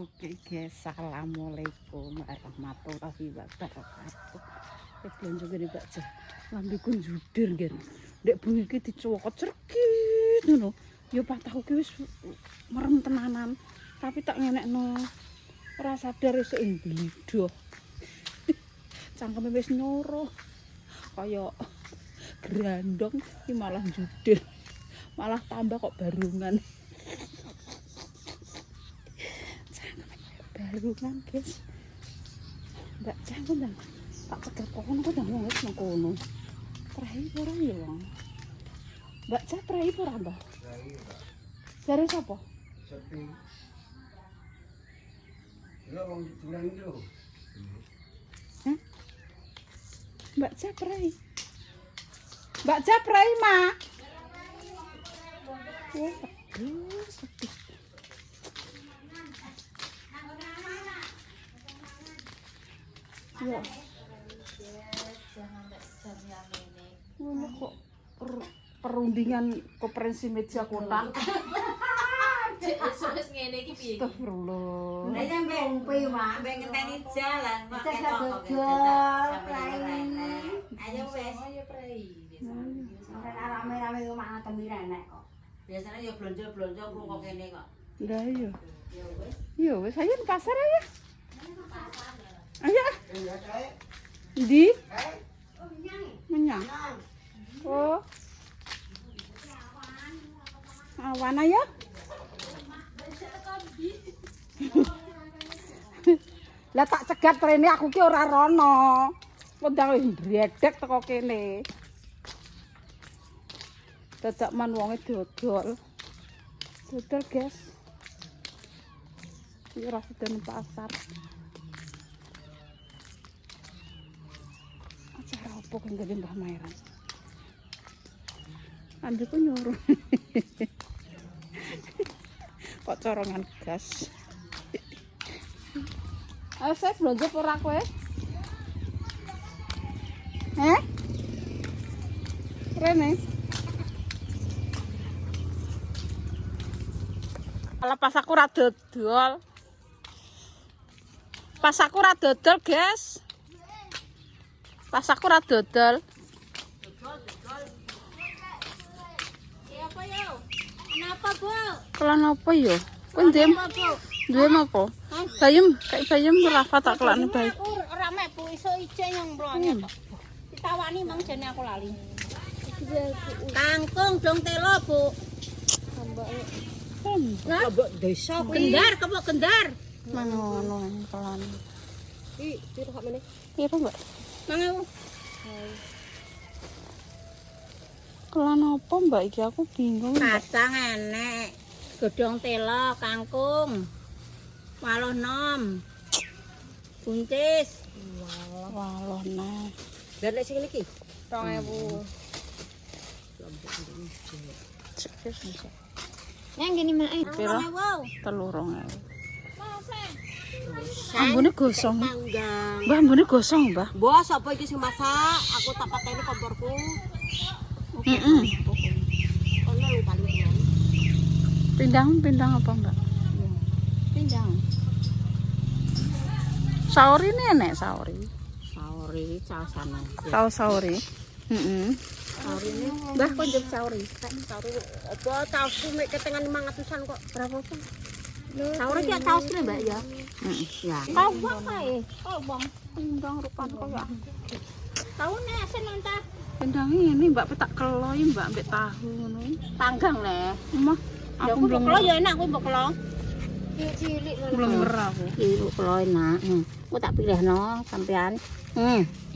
Oke guys, assalamualaikum warahmatullahi wabarakatuh. Belanja gini baca, lambe kun judir gen. Dek bunyi ki dicokot cerkit ngono. Ya patahku ki wis merem tenanan, tapi tak ngenekno ora sadar esuk blido. Cangkeme wis nyoro. Kaya grandong ki malah judir. Malah tambah kok barungan. Barungan guys. Mbak jangan dong. Tak cekel kono kok ndang wis nang kono. Prai ora ya, Wong. Mbak Cah prai ora, Mbak? Prai ora. Jare sapa? Sepi. Lho wong dulang lho. Hah? Mbak Cah prai. Mbak Cah prai, Ma. Oh, aduh, sedih. Ya. Ngono kok perundingan konferensi meja kota. Wis ngene iki piye? Astagfirullah. Nek sampe umpi wae Mbek ngenteni jalan kok dodol. Ayo wes. Ayo prei. Biasane rame-rame ku mana temirenek kok. Biasanya ya blonjo-blonjo kok kene kok. Lah iya. Ya wes. Iya wis ayo nang pasar ayo. Ayo. Di? Menyang. Oh. Awan ayo. Lah tak cegat trene aku ki ora rono. Wendang wis bredek teko kene. Dadak man wonge dodol. Dodol, guys. Iki ora sedan pasar. Acara opo kan gede Mbah Mairan. Ambilku nyuruh. Kok corongan gas. Ayo saya belanja ora kowe? Rene. Ala pas aku ra dodol. Pas aku ra dodol, guys. Pas aku ra dodol. Siapa yo? Kenapa, Bu? Kelan apa yo? Kowe ndem? Duwe apa? Bayem, kayak bayem Rafa tak kelane bae. Aku ora mek Bu iso ijek yang mlonye kok. Ditawani mang jane aku lali. Kangkung dong telo, Bu. Mbok desa Kendar, kepok kendar. Manono kelan. piro kok meneh? Piro, Mbak? 5.000. Kelan apa, Mbak? Iki aku bingung. Kacang enek. Godhong telo, kangkung. Waloh nom. Buncis. Waloh nah. Lah nek sing iki 2.000. yang gini mae. Piro? 2.000. 3.000. San Ambune gosong. Tanggang. Mbah, ambune gosong, Mbah. Bos apa iki sing masak? Aku tak pateni komporku. Heeh. Ono lho paling. Pindang apa, Mbak? Pindang. Sauri ini enek sauri. Sauri caosane. Saus sauri. Heeh. Sauri ini Mbah konjuk sauri. sauri apa caosku mek ketengan 500-an kok. Berapa pun? Saure ki caos ki Mbak ya. Heeh. Ya. Kau bang kae. Kau bang. Pindang rupane kaya. Tahu nek seneng ta. Pindang ini Mbak petak keloi, Mbak ambek tahu ngono. Tanggang le. Emah Ya aku aku belum kelo ya enak aku mbok kelo. Cilik belum ngerah aku. Ibu kelo enak. Aku tak pilihno sampean.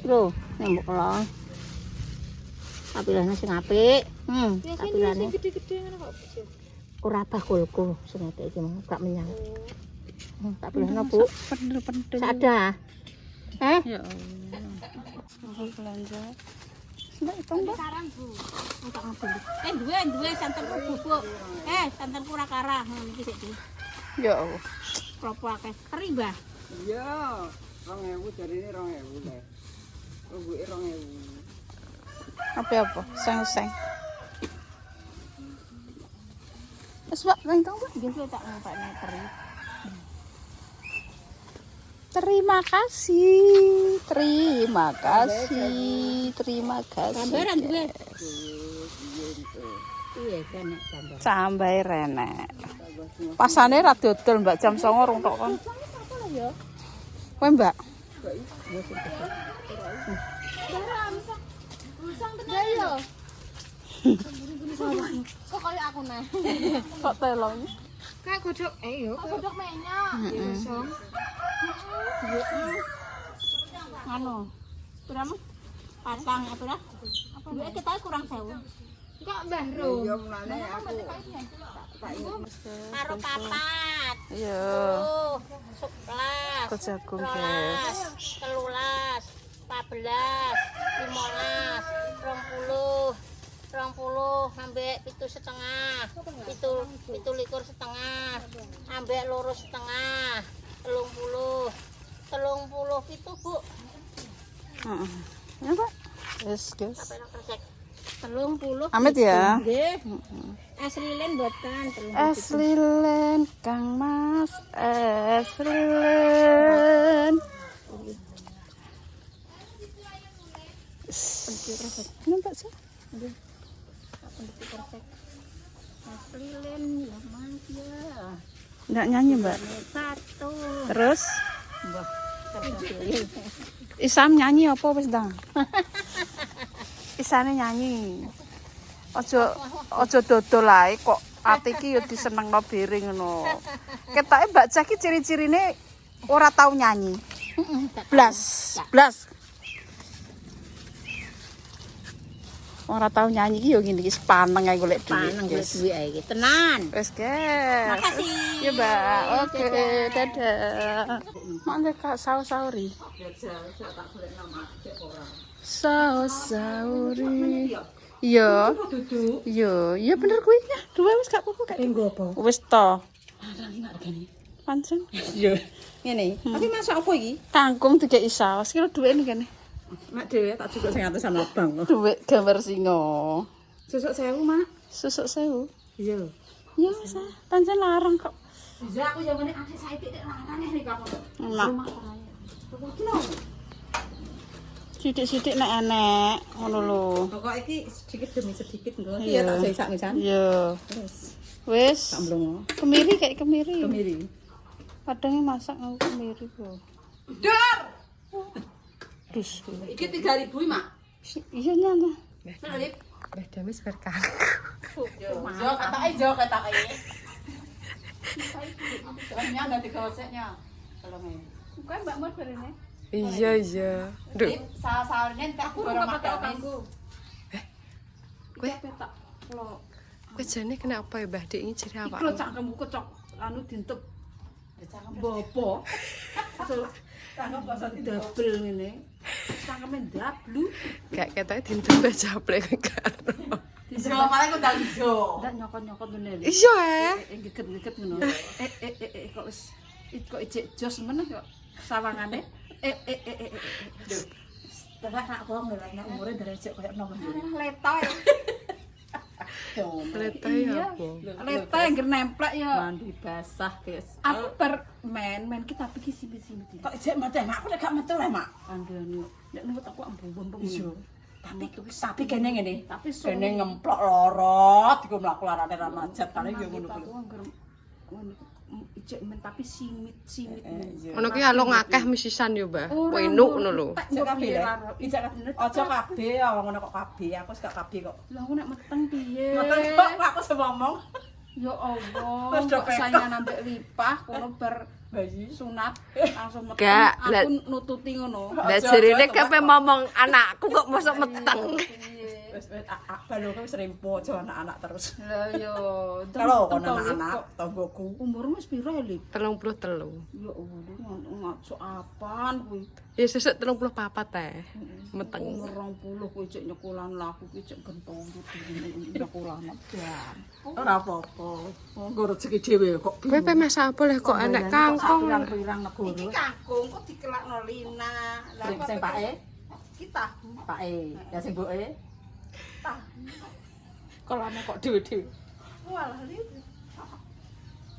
Lho, nek mbok kelo. Tak pilihno sing apik. Tak pilihne. gede-gede ngono kok. Ora bakulku sing apik iki mong gak menyang. Tak pilihno, Bu. Pendel-pendel. Sada. Ya Allah. Aku belanja. Mbak, itu Mbak. Sekarang, Bu. Tak ngambil. Duwe santanku bubuk. Santanku ora karah. Iki sik iki. Ya Allah. Klopo akeh. Keri, Mbah. Iya, 2.000 jarine 2.000 le. Rubuke 2.000. Apa? Seng-seng. Wes, Mbak, nang tong, Mbak. Biasa tak ngumpakne keri. Terima kasih. Terima kasih. Terima Gambaran kasih. gue. Iya, kena gambar. Sambai renek. Pasane ra dodol Mbak jam 09.00 rung tok kon. Kowe Mbak. Kok kayak aku nih? Kok telong. Kayak godok, yo. Godok menya. Kosong. Anu. Berapa? Pasang apa dah? Duit kita kurang 1.000. Kok Mbah Ro? Iya mulane aku Karo papat. Iya. 11. Kok jagung, guys. 13, 14, 15, 20, 20 ambek 7,5, 17,5, ambek 2,5, 30, 30 itu Bu. Heeh. Ya, Pak. Wis, guys. Apa yang kresek? 30. Amit ya. Nggih. Es lilin mboten 30. Es lilin Kang Mas, es lilin. Nampak sih? Es lilin ya Mas ya. Enggak nyanyi, Mbak. Satu. Terus Mbah. Isam nyanyi apa wis ndang? Isane nyanyi. Aja dodol ae kok ati iki ya disenengno biring ngono. Ketoke Mbak Cah iki ciri-cirine ora tau nyanyi. Blas. Ora tau nyanyi iki ya ngene iki paneng ae golek duit. Paneng golek duit ae iki. Tenan. Wis, guys. Makasih. Ya, Mbak. Oke, dadah. Mangke Kak sauri. Sauri. Iya. Iya bener kuwi. Ya, dua wis gak apa-apa kayak. Enggo apa? Wis to. Larang nak regane. Pancen. Iya. Ngene. Tapi masak apa iki? Kangkung dikeki saus. Kira duwe nih kene. Mak dhewe tak cukup sing atusan abang. Duwe gambar singa. Susuk 1.000, Mak. Susuk 1000. Iya. Ya wis ah. Pancen larang kok. Bisa aku jamane adik saiki nek larang nek kok. Enak. Sidik-sidik nek enek ngono lho. Pokok iki sedikit demi sedikit nggo. Iya. Iya tak sesak misan. Iya. Wis. Wis. Tak mlongo. Kemiri kayak kemiri. Kemiri. Kadangnya masak aku kemiri kok. Dor. Dus. Iki 3.000, Mak. Iya nyata. Philip. Mbah Damis berkah. Jo katake. Soalnya enggak digoseknya. Tolongnya. Bukan Mbak Mod barene. Iya. Duh, Sahur-sahurnya tak Aku ora pakai kanggo. Kowe? petak lo. kowe jane kenapa ya Mbah Dik ini ciri Iku awakmu? cangkemmu kecok anu dintep. Bopo. Cangkem kok double ngene. Cangkeme ndablu. Gak ketoke dinten Mbah Japlek karo. Jo malah aku ndang jo. Ndak nyokot-nyokot ngene. Iya Ngiket-ngiket ngono. Kok wis kok ijek jos meneh kok sawangane. Tebak nak bohong lho nek umure derejek koyo nom. Letoy. Letai apa? Letoy yang nemplek ya. Mandi basah, guys. Aku main kita pergi simit-simit. Kok ijek metu Mak, aku nek gak metu le Mak. Andane nek nurut aku ambung-ambung. Iya. Tapi kene ngene. Tapi Kene ngemplok lorot iku mlaku larane ra manjat paling yo ngono aku kuwi. anggar ngono ijek men tapi simit-simit. Ono ki alung akeh misisan yo Mbah. Ora, Wenuk ngono lho. Ijek kabeh le. Ijek aja kabeh ya ngono kok kabeh. Aku wis gak kabeh kok. Lah aku nek meteng piye? Metu kok aku semomong. Ya Allah, Terus do kok pekok. saya nambah lipah kono bar Bayi. sunat langsung meteng. Gak, Aku nututi ngono. Lah jarine kepe ngomong anakku kok mosok meteng. Wis balung wis rempo aja anak-anak terus. Lah yo, Kalau kono anak-anak tanggoku. umurmu wis piro ya, Lip? 33. Ya Allah, ngaco apaan kuwi? Ya sesuk 34 teh. Meteng. Umur 20 kuwi cek nyekulan laku kuwi cek gentong nyekulan dan. Ora apa-apa. Monggo rezeki dhewe kok. Kowe pe masak apa leh kok enek kangkung. Pirang-pirang negara. Iki kangkung kok dikelakno Lina. Lah Sing pake, kita pake. Ya sing mboke. tah. Kolane kok dhewe-dhewe. Walah Lip.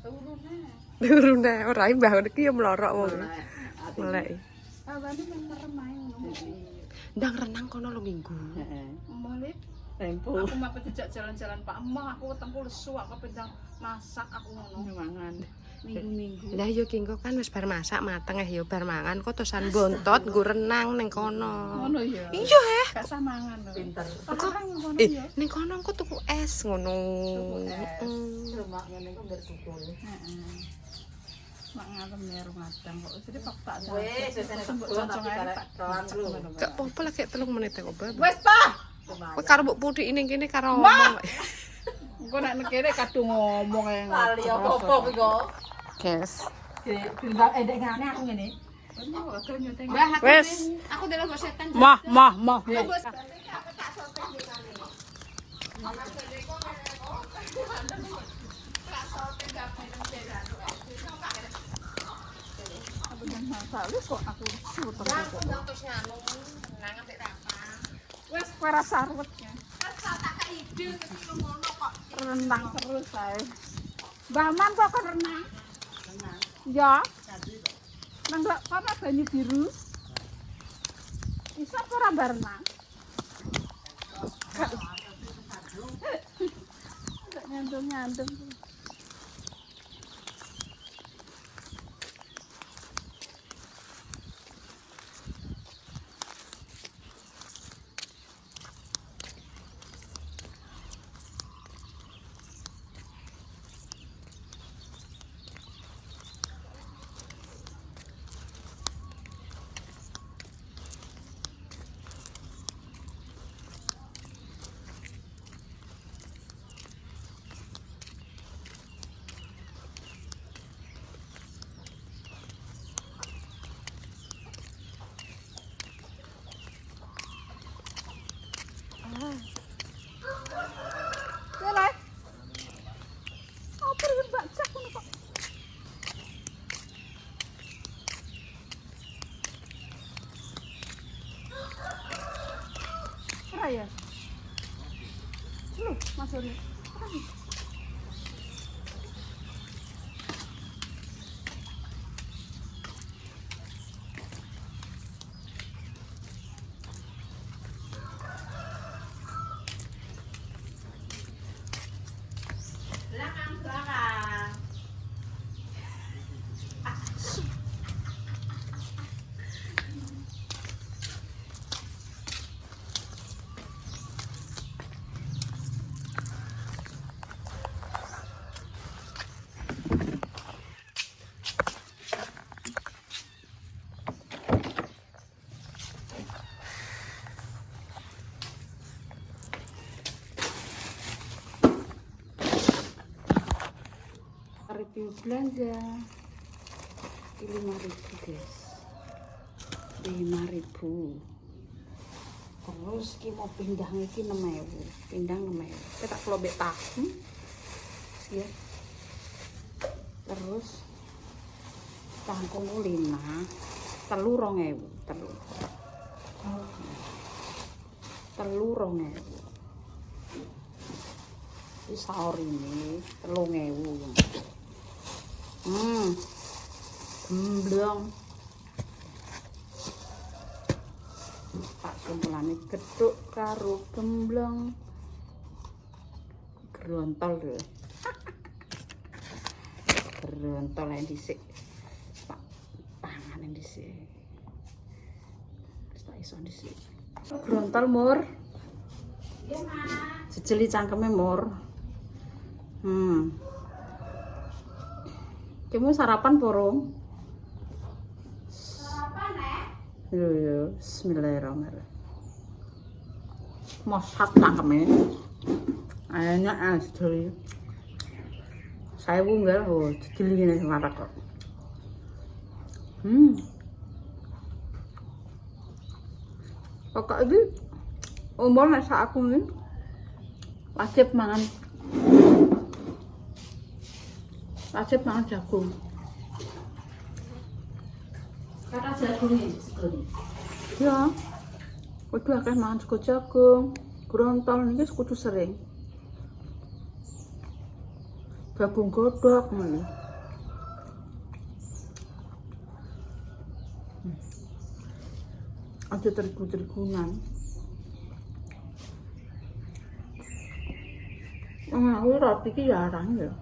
Turune. Durune ora Mbah iki ya mlorok wong. ngelek. Awane nang merem ae ngono. Ndang renang kono lo minggu. Heeh. Mulai Tempo aku mau dijak jalan-jalan Pak Emah, aku ketemu lesu, aku pendang masak aku ngono. mangan minggu-minggu. Lah yo kingko kan wis bar masak mateng yo bar mangan kok terusan bontot nggo renang ning kono. Ngono ya. Iya Gak samangan lho. Pinter. Larang ngono ya. ning kono engko tuku es ngono. Rumah ngene kok ngger tukul. Heeh. Mak ngalem nero ngadang kok. Jadi kok tak Wes, wis enak tapi karek kelan lu. Gak apa-apa lagi 3 menit kok bab. Wes Pak, Kowe karo mbok puthi ning kene karo omong. engko nek kene kadung ngomong ae. Kali apa-apa kuwi kok. Guys. Dendam endek ngene aku ngene. Mbah, Wes. aku delok go setan. Mah. Wes para sarwetnya. Renang terus ae. Mbah Man kok kon renang? Renang. Ya. Nang kok kono banyu biru. Iso apa ora mbah renang? Nyandung-nyandung. Yalah. Apa yang baca kono kok? Ora ya? Lu, Mas Ori. Review belanja 5.000 guys, 5.000. Terus ki mau pindah iki 6.000, pindah 6.000. Kita kalau bek tahu ya. Terus kangkung 5, telur 2.000, telur 2.000. Ini sahur ini 3.000. Gemblong. Tak kumpulane gedhuk karo gemblong. Grontol lho. Grontol ae dhisik. Tak pangane dhisik. Wis tak iso dhisik. Grontol mur. Iya, Mas. Jejeli cangkeme mur. Kamu sarapan porong? Sarapan ya? Bismillahirrahmanirrahim. Mosat cangkeme. Ayahnya jejeli. Saya enggak loh, jejeli ngene semara kok. Pokok iki umur nek sak aku ini wajib mangan jagung. Kata jagung iki segoni. Ya. Kudu akeh mangan sego jagung. Grontol niki kudu sering. Jagung godhog ngono. Ada terigu-terigunan. Aku roti ki jarang ya.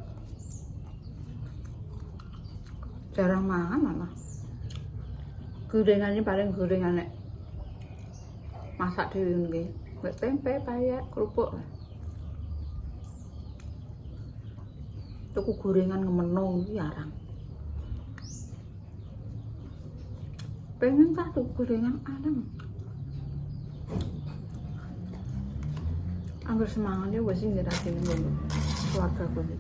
Jarang mangan malah. Gorengannya paling gorengan masak dhewe nggih. Mek tempe, payek, kerupuk. Tuku gorengan ngemeno jarang. Pengen tak tuku gorengan arang. Angger semangatnya wis ngerasine ngono. Keluarga kuwi.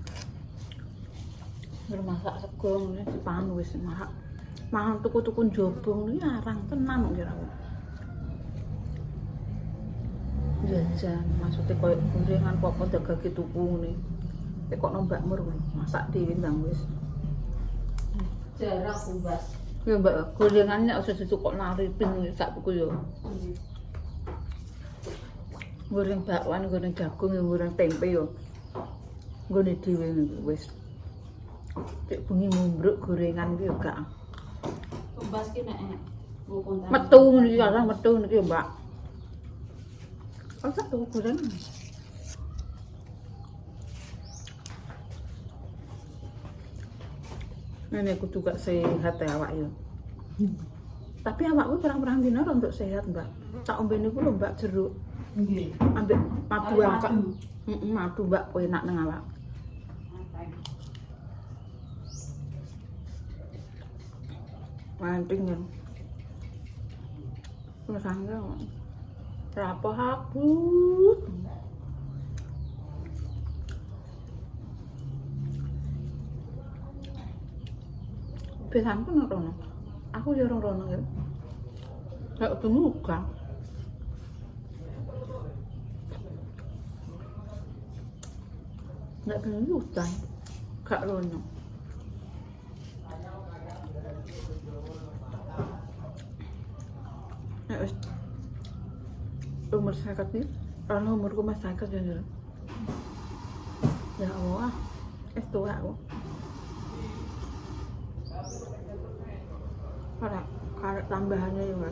Masak sego ngene dipangan wis masak. Mangan tuku-tuku jobong iki arang tenan kira aku. Jajan maksudnya koyo gorengan kok dagage tuku ngene. Nek kok nombak mur masak dhewe ndang wis. Jarak bebas. Ya mbak gorengannya usah ditukok naripin sak tuku yo. Goreng bakwan, goreng jagung, goreng tempe yo. Nggone dhewe wis. Cek bengi mumbruk gorengan ki yo gak. Bebas ki nek Metu niki ora metu niki yo, Mbak. Kok sak tuku gorengan. Nenek kudu gak sehat ya awak yo. Tapi awakku perang-perang dina untuk sehat, Mbak. Tak ombe niku lho, Mbak, jeruk. nggih. Ambek madu angkat. Madu, Mbak, enak nang awak. Manting ya. Wis angel. Rapo habut. Pesan pun rono. Aku yo rono ya. Kayak tumuga. Nggak kenyutan. Kak rono. Nek wis umur sakat nih, kalau umurku mas sakat ya. Ya Allah, tua aku. Karek tambahannya ya,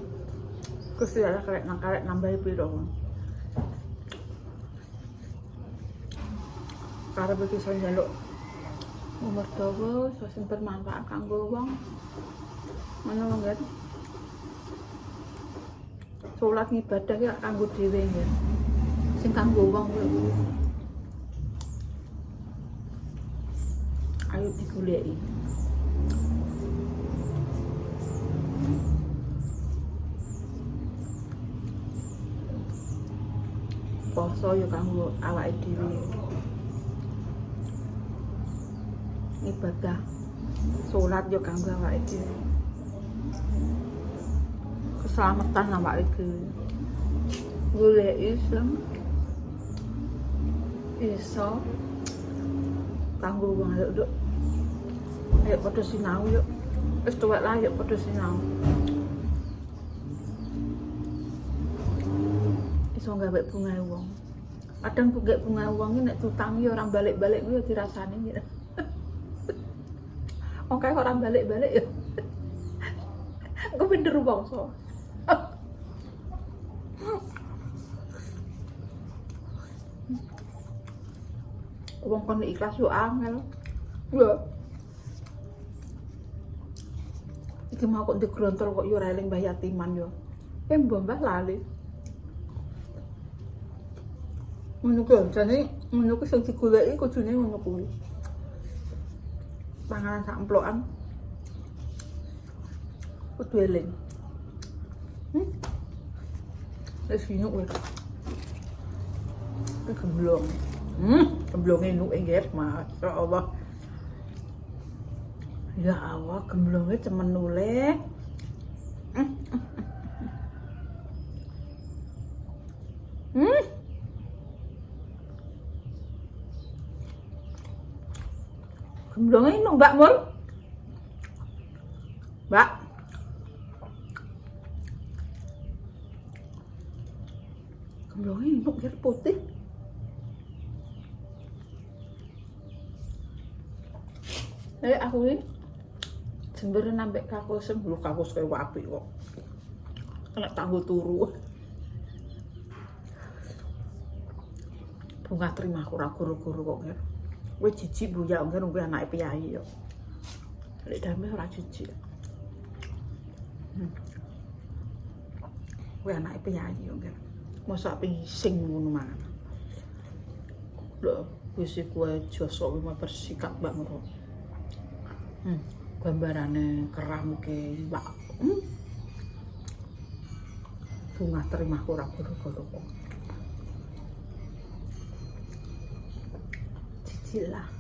terus ya karek nambahin piro. Karena begitu saya jaluk umur dawa, saya bermanfaat kanggo wong, mana kan? Sholat ngibadah ya kanggo dhewe ya, sing kanggo wong kuwi. Ayo digoleki. Poso yo kanggo awake dhewe. Ibadah salat yo kanggo awake dhewe. Keselamatan awake dhewe. Golek Islam iso kanggo wong ayo ayo padha sinau yuk. Wis tuwek lah yuk padha sinau. Iso gawe bunga wong. Kadang bunga wong iki nek tutangi ora balik-balik yo dirasani ya. Wong kae ora balik-balik ya. Engko pinter bangsa. Wong kon ikhlas yo angel. Lho. Iki mau kok diglontol kok yo ora eling mbah yatiman yo. Mbah lali. Ngono ku jane ngono ku sing digoleki kudune ngono kuwi. Panganan sak emplokan. Kudu eling. Wis minuk wis. Gemblong. Gemblonge nuke nggih, masyaallah. Ya Allah, gemblonge cemen nule. Gemblonge nuk Mbak Mul. Mbak. Gemblonge nuk putih. Aku ini Jember nambah kakus lho kakus kowe apik kok. Kena tanggo turu. Bunga terima aku ora guru-guru kok nggih. Kowe jijik Bu ya nggih kowe anake piyayi yo. Lek damai ora jijik. Kowe anake piyayi yo nggih. Mosok pising ngono mangan. Lho, wis kowe jasa kowe bersikap mbak ngono. Gambarane keram iki iwak. Bunga terima aku ora guru-guru kok. Jijik lah.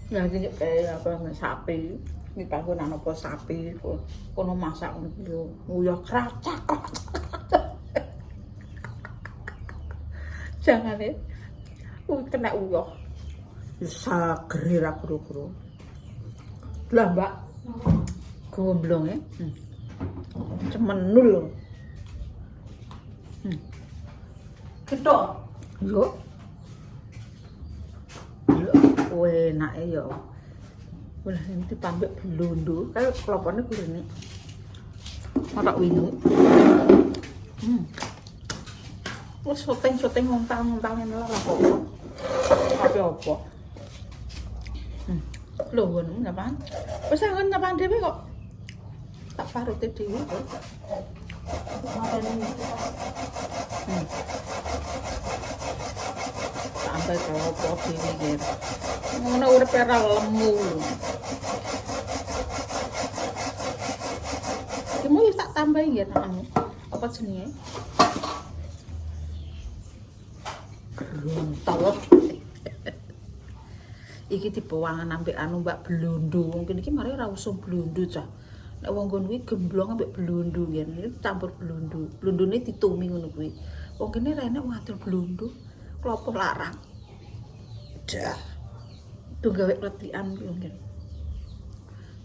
Ya iki kayak apa sapi. Iki panggonan apa sapi kono masak yo uyah kracak. Jangan ya. Kena uyah. Bisa gerir ra guru-guru. Lah Mbak. Gomblong ya. Cemenul. Ketok. Yo. Yo enake yo. Wah, ini pambek blondo. Kayak kelopone kurene. Ora winu. Wes soteng-soteng ngontang-ngontang ngene lah kok. Tapi apa? Lho ngono nyapaan? Wis angen nyapaan dhewe kok. Tak parute dhewe kok. Sampai kelopo dhewe iki. Ngono urip ora lemu. Iki mau tak tambahi ya nang apa jenenge? Rontok. Iki dipewangan ambek anu Mbak blondo. Mungkin iki mari ora usum blondo cah. Nek wong nggon kuwi gemblong ambek blondo yen iki campur blondo. Blondone ditumi ngono kuwi. Wong kene ra enek wadul blondo. Klopo larang. Dah. Tuh gawe kletikan kuwi mungkin.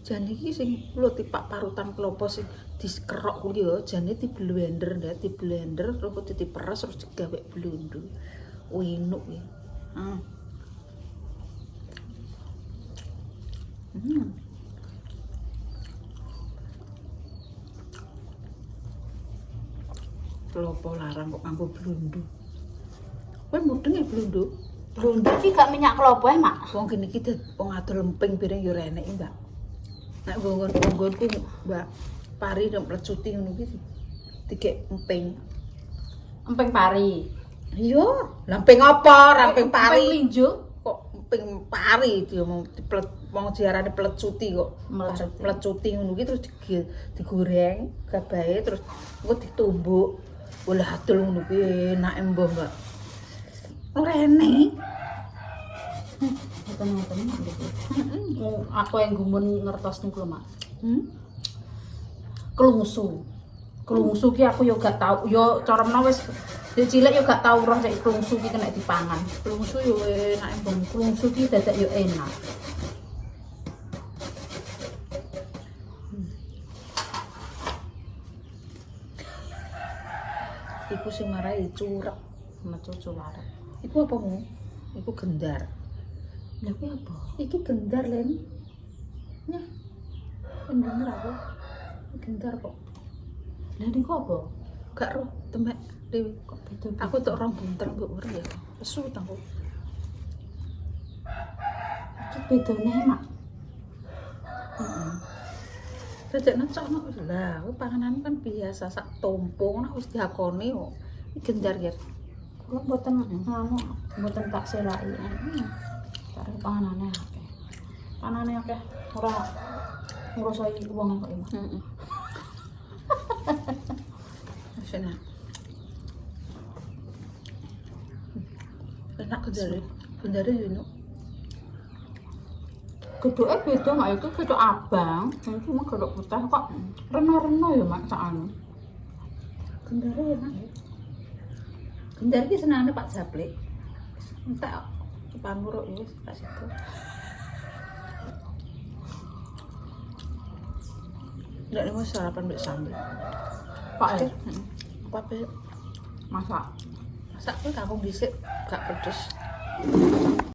Jan iki sing lho tipak parutan klopo sing dikerok kuwi ya jane di blender ndak di blender terus diperes terus digawe blondo. Winuk ya. Klopo larang kok nganggo blondo. Kowe mudeng ya blondo? Blondo iki gak minyak klopo ya, Mak. Wong kene iki wong adol emping piring ya ora enek, Mbak. Nek nggon-nggonku Mbak pari nek plecuti ngono iki dikek emping. Emping pari. Iya, lamping apa? Lamping pari. Emping linjo Kok emping pari dia mau diplet wong diarani plecuti kok. Plecuti ngono iki terus digoreng gabahe terus engko ditumbuk. Boleh adol ngono kuwi enake mbah, Mbak. Ora enek. ngoten-ngoten niku. Aku yang gumun ngertos niku lho, Mak. Kelungsu. Kelungsu ki aku yo gak tau, yo cara menawa wis cilik yo gak tau roh nek kelungsu ki kena dipangan. Kelungsu yo enak embong. Kelungsu ki dadak yo enak. Iku sing marai curek, Mecucu wareg. iku apa mu? Iku gendar. Lha kuwi apa? Iki gendar, Len. Nah. Bener aku. Gendar kok. Lha niku apa? Gak roh temek Dewi. Kok beda? Aku tok rong buntel mbok ora ya. Lesu aku. Iki bedone, Mak. Heeh. Dadek necokno lah, panganan kan biasa sak tumpung nah wis diakoni kok. Iki gendar ya. Kula mboten anu, mboten tak selaki. Kare panganane akeh. Panane akeh ora ngrasai wong kok iki. Heeh. Enak. Enak gendare. Gendare yo enak. Gedhoke beda mak itu gedhok abang, iki mung gedhok putih kok rena-rena ya mak sakane. Gendare enak ya. Gendar iki senengane Pak Japlik. Entek panuruk ya wis tak situ. Ndak mau sarapan mbek sambel. Pak Apa be masak. masak kuwi kangkung dhisik gak pedes.